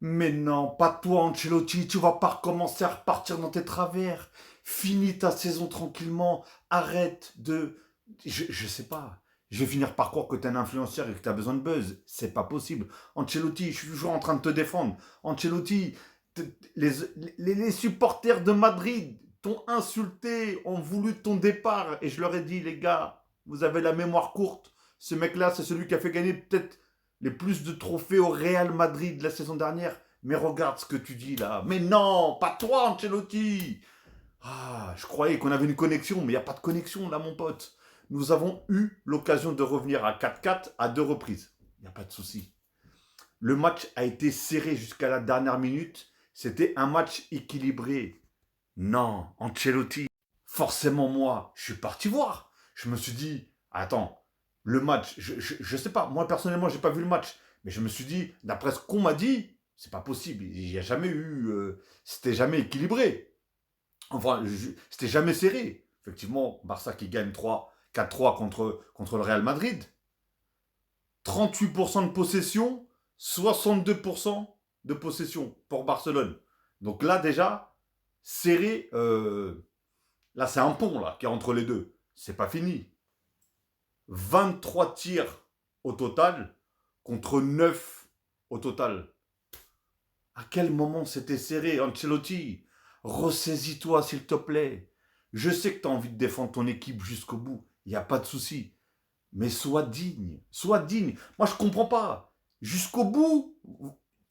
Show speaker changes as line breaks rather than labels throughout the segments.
Mais non, pas toi, Ancelotti. Tu vas pas recommencer à repartir dans tes travers. Finis ta saison tranquillement. Arrête de. Je sais pas. Je vais finir par croire que t'es un influenceur et que t'as besoin de buzz. C'est pas possible. Ancelotti, je suis toujours en train de te défendre. Ancelotti, les, les supporters de Madrid t'ont insulté, ont voulu ton départ. Et je leur ai dit, les gars, vous avez la mémoire courte. Ce mec-là, c'est celui qui a fait gagner peut-être les plus de trophées au Real Madrid la saison dernière. Mais regarde ce que tu dis là. Mais non, pas toi, Ancelotti. Ah, je croyais qu'on avait une connexion, mais il n'y a pas de connexion là, mon pote. Nous avons eu l'occasion de revenir à 4-4 à deux reprises. Il n'y a pas de souci. Le match a été serré jusqu'à la dernière minute. C'était un match équilibré. Non, Ancelotti. Forcément, moi, je suis parti voir. Je me suis dit, attends, le match, je sais pas. Moi, personnellement, j'ai pas vu le match. Mais je me suis dit, d'après ce qu'on m'a dit, c'est pas possible. Il n'y a jamais eu. C'était jamais équilibré. Enfin, c'était jamais serré. Effectivement, Barça qui gagne 4-3 contre le Real Madrid. 38% de possession, 62% de possession pour Barcelone. Donc là, déjà, serré. Là, c'est un pont là, qui est entre les deux. C'est pas fini. 23 tirs au total contre 9 au total. À quel moment c'était serré, Ancelotti? Ressaisis-toi, s'il te plaît. Je sais que tu as envie de défendre ton équipe jusqu'au bout. Il n'y a pas de souci. Mais sois digne. Sois digne. Moi, je comprends pas. Jusqu'au bout?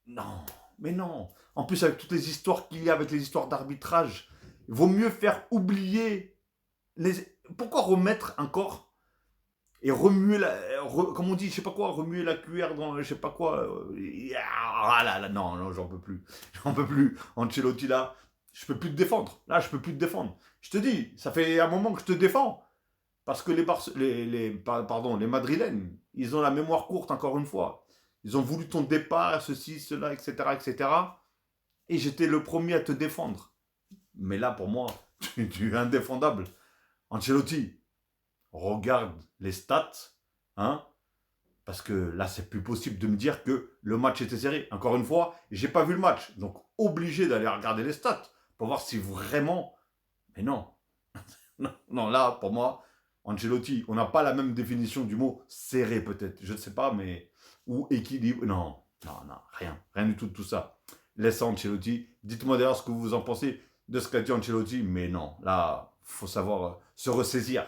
Non. Mais non. En plus, avec toutes les histoires qu'il y a, avec les histoires d'arbitrage, il vaut mieux faire oublier les... Pourquoi remettre encore et remuer comme on dit, je sais pas quoi, remuer la cuillère dans je sais pas quoi. Ah là là, non, non, j'en peux plus. J'en peux plus. Ancelotti là, je peux plus te défendre. Là, je peux plus te défendre. Je te dis, ça fait un moment que je te défends. Parce que les Madrilènes, ils ont la mémoire courte encore une fois. Ils ont voulu ton départ, ceci, cela, etc., etc. Et cetera. Et j'étais le premier à te défendre. Mais là, pour moi, tu es indéfendable. Ancelotti, regarde les stats, hein, parce que là, c'est plus possible de me dire que le match était serré. Encore une fois, j'ai pas vu le match, donc obligé d'aller regarder les stats pour voir si vraiment. Mais non, non, non, là, pour moi, Ancelotti, on n'a pas la même définition du mot serré peut-être, je ne sais pas, mais ou équilibre. Non, non, non, rien, rien du tout de tout ça. Laissez Ancelotti. Dites-moi d'ailleurs ce que vous en pensez de ce qu'a dit Ancelotti, mais non, là, faut savoir se ressaisir.